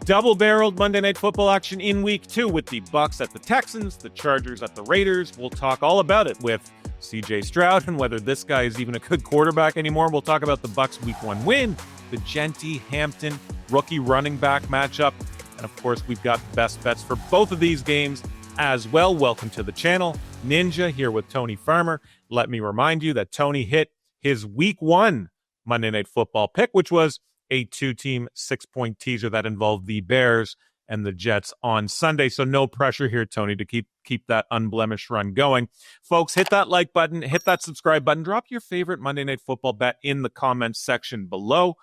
Double-barreled Monday Night Football action in Week 2 with the Bucs at the Texans, the Chargers at the Raiders. We'll talk all about it with CJ Stroud and whether this guy is even a good quarterback anymore. We'll talk about the Bucs Week 1 win, the Jeanty Hampton rookie running back matchup, and of course, we've got best bets for both of these games as well. Welcome to the channel. Ninja here with Tony Farmer. Let me remind you that Tony hit his Week 1 Monday Night Football pick, which was a 2-team 6-point teaser that involved the Bears and the Jets on Sunday. So no pressure here, Tony, to keep that unblemished run going. Folks, hit that like button, hit that subscribe button, drop your favorite Monday Night Football bet in the comments section below.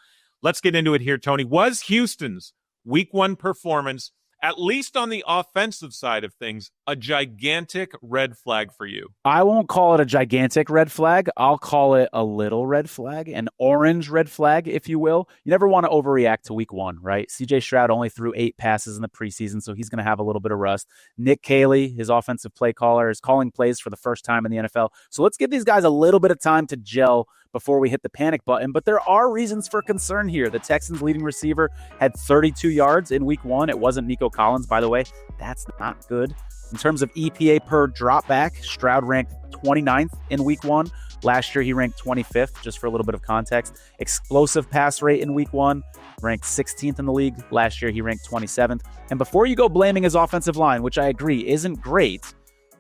Let's get into it here, Tony. Was Houston's Week 1 performance, at least on the offensive side of things, a gigantic red flag for you? I won't call it a gigantic red flag. I'll call it a little red flag, an orange red flag, if you will. You never want to overreact to Week 1, right? CJ Stroud only threw 8 passes in the preseason, so he's going to have a little bit of rust. Nick Caley, his offensive play caller, is calling plays for the first time in the NFL. So let's give these guys a little bit of time to gel before we hit the panic button. But there are reasons for concern here. The Texans' leading receiver had 32 yards in Week 1. It wasn't Nico Collins, by the way. That's not good. In terms of EPA per dropback, Stroud ranked 29th in Week 1. Last year, he ranked 25th, just for a little bit of context. Explosive pass rate in Week 1, ranked 16th in the league. Last year, he ranked 27th. And before you go blaming his offensive line, which I agree isn't great,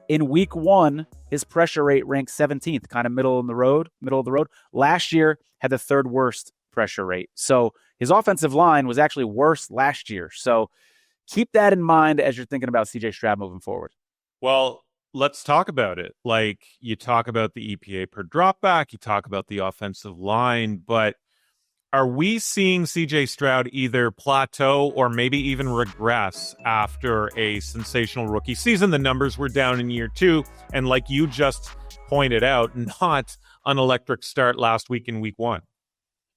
in Week 1, his pressure rate ranked 17th, kind of middle of the road. Last year had the third worst pressure rate. So his offensive line was actually worse last year. So keep that in mind as you're thinking about CJ Stroud moving forward. Well, let's talk about it. Like, you talk about the EPA per dropback, you talk about the offensive line, but are we seeing CJ Stroud either plateau or maybe even regress after a sensational rookie season? The numbers were down in year 2, and like you just pointed out, not an electric start last week in Week 1.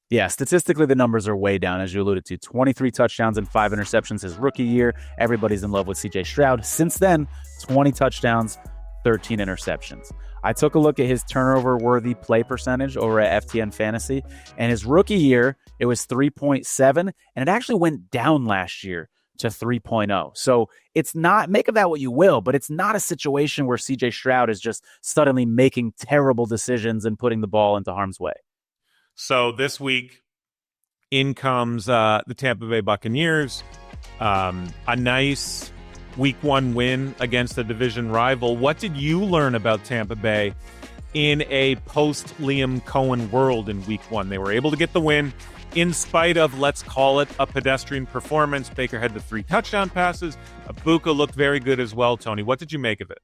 Yeah, statistically, the numbers are way down, as you alluded to. 23 touchdowns and 5 interceptions his rookie year. Everybody's in love with CJ Stroud. Since then, 20 touchdowns, 13 interceptions. I took a look at his turnover-worthy play percentage over at FTN Fantasy, and his rookie year, it was 3.7, and it actually went down last year to 3.0. So it's not, make of that what you will, but it's not a situation where CJ Stroud is just suddenly making terrible decisions and putting the ball into harm's way. So this week, in comes the Tampa Bay Buccaneers, a nice Week 1 win against a division rival. What did you learn about Tampa Bay in a post-Liam Coen world in Week 1? They were able to get the win in spite of, let's call it, a pedestrian performance. Baker had the 3 touchdown passes. Abuka looked very good as well, Tony. What did you make of it?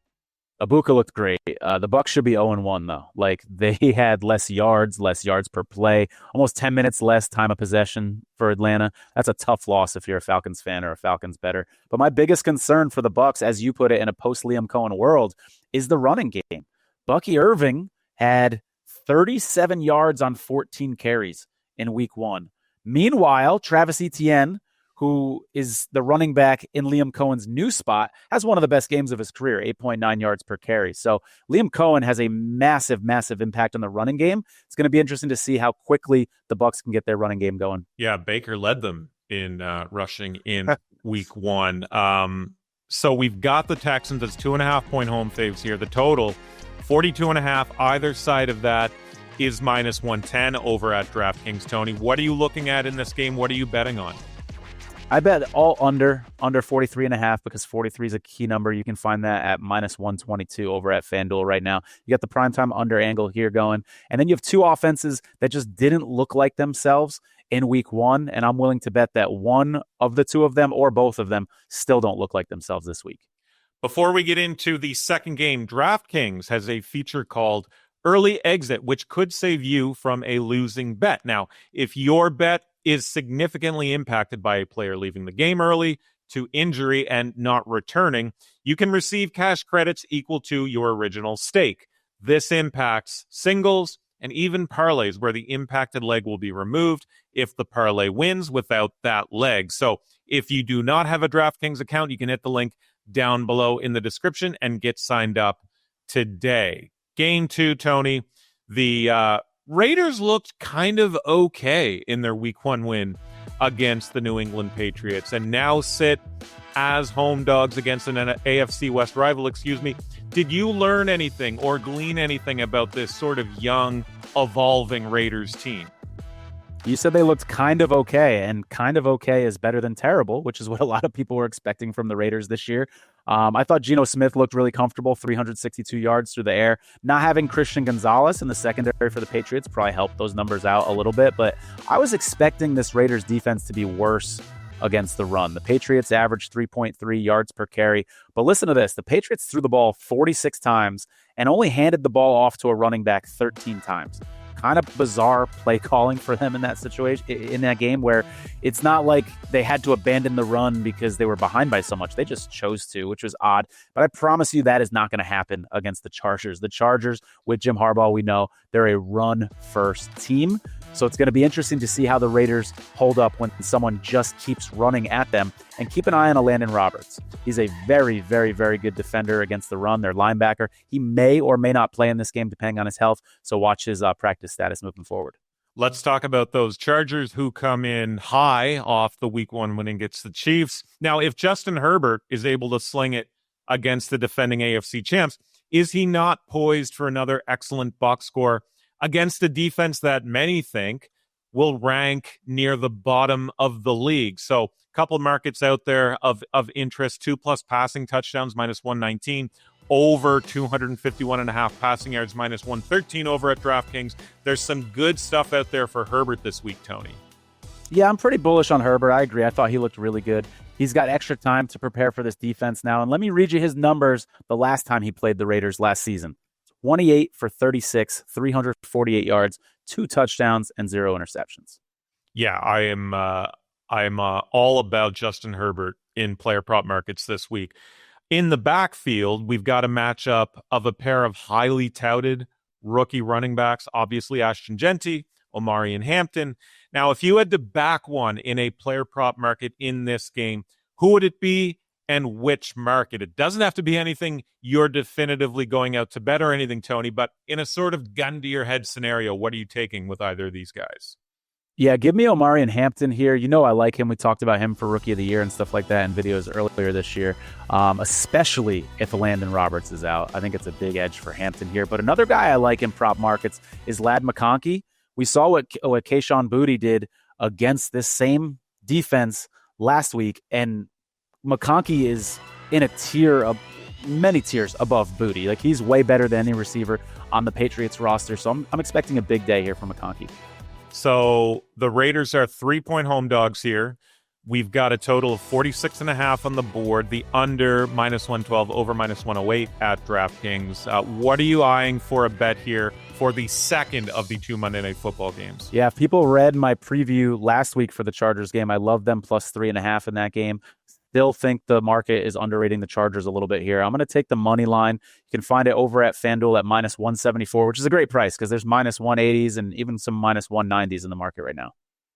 Abuka looked great. The Bucs should be 0-1, though. Like, they had less yards per play, almost 10 minutes less time of possession for Atlanta. That's a tough loss if you're a Falcons fan or a Falcons bettor. But my biggest concern for the Bucs, as you put it, in a post-Liam Coen world, is the running game. Bucky Irving had 37 yards on 14 carries in Week 1. Meanwhile, Travis Etienne, who is the running back in Liam Cohen's new spot, has one of the best games of his career, 8.9 yards per carry. So Liam Coen has a massive, massive impact on the running game. It's going to be interesting to see how quickly the Bucs can get their running game going. Yeah, Baker led them in rushing in Week 1. So we've got the Texans as 2.5-point home faves here. The total, 42.5. Either side of that is minus 110 over at DraftKings. Tony, what are you looking at in this game? What are you betting on? I bet all under 43.5 because 43 is a key number. You can find that at minus 122 over at FanDuel right now. You got the primetime under angle here going. And then you have 2 offenses that just didn't look like themselves in Week 1. And I'm willing to bet that one of the 2 of them or both of them still don't look like themselves this week. Before we get into the second game, DraftKings has a feature called Early Exit, which could save you from a losing bet. Now, if your bet is significantly impacted by a player leaving the game early, to injury, and not returning, you can receive cash credits equal to your original stake. This impacts singles and even parlays where the impacted leg will be removed if the parlay wins without that leg. So if you do not have a DraftKings account, you can hit the link down below in the description and get signed up today. Game 2, Tony. The Raiders looked kind of okay in their Week 1 win against the New England Patriots and now sit as home dogs against an AFC West rival, Did you learn anything or glean anything about this sort of young, evolving Raiders team? You said they looked kind of okay, and kind of okay is better than terrible, which is what a lot of people were expecting from the Raiders this year. I thought Geno Smith looked really comfortable, 362 yards through the air. Not having Christian Gonzalez in the secondary for the Patriots probably helped those numbers out a little bit, but I was expecting this Raiders defense to be worse against the run. The Patriots averaged 3.3 yards per carry. But listen to this. The Patriots threw the ball 46 times and only handed the ball off to a running back 13 times. Kind of bizarre play calling for them in that situation, in that game, where it's not like they had to abandon the run because they were behind by so much. They just chose to, which was odd. But I promise you that is not going to happen against the Chargers. The Chargers, with Jim Harbaugh, we know they're a run-first team. So it's going to be interesting to see how the Raiders hold up when someone just keeps running at them. And keep an eye on Landon Roberts. He's a very, very, very good defender against the run. Their linebacker. He may or may not play in this game depending on his health. So watch his practice status moving forward. Let's talk about those Chargers who come in high off the Week 1 win against the Chiefs. Now, if Justin Herbert is able to sling it against the defending AFC champs, is he not poised for another excellent box score against a defense that many think will rank near the bottom of the league? So a couple markets out there of interest: 2+ passing touchdowns, -119, over 251.5 passing yards, -113 over at DraftKings. There's some good stuff out there for Herbert this week, Tony. Yeah, I'm pretty bullish on Herbert. I agree. I thought he looked really good. He's got extra time to prepare for this defense now. And let me read you his numbers the last time he played the Raiders last season. 28 for 36, 348 yards, 2 touchdowns, and 0 interceptions. Yeah, I am all about Justin Herbert in player prop markets this week. In the backfield, we've got a matchup of a pair of highly touted rookie running backs, obviously Ashton, Jeanty, Omarion, Hampton. Now, if you had to back one in a player prop market in this game, who would it be and which market? It doesn't have to be anything you're definitively going out to bet or anything, Tony, but in a sort of gun to your head scenario, what are you taking with either of these guys? Yeah, give me Omarion Hampton here. You know I like him. We talked about him for Rookie of the Year and stuff like that in videos earlier this year, especially if Landon Roberts is out. I think it's a big edge for Hampton here. But another guy I like in prop markets is Ladd McConkey. We saw what Kayshon Boutte did against this same defense last week, and McConkey is in a tier of many tiers above Boutte. Like, he's way better than any receiver on the Patriots roster. So I'm expecting a big day here from McConkey. So the Raiders are 3-point home dogs here. We've got a total of 46.5 on the board. The under -112, over -108 at DraftKings. What are you eyeing for a bet here for the second of the 2 Monday Night Football games? Yeah, if people read my preview last week for the Chargers game, I love them +3.5 in that game. Still think the market is underrating the Chargers a little bit here. I'm going to take the money line. You can find it over at FanDuel at -174, which is a great price because there's -180s and even some -190s in the market right now.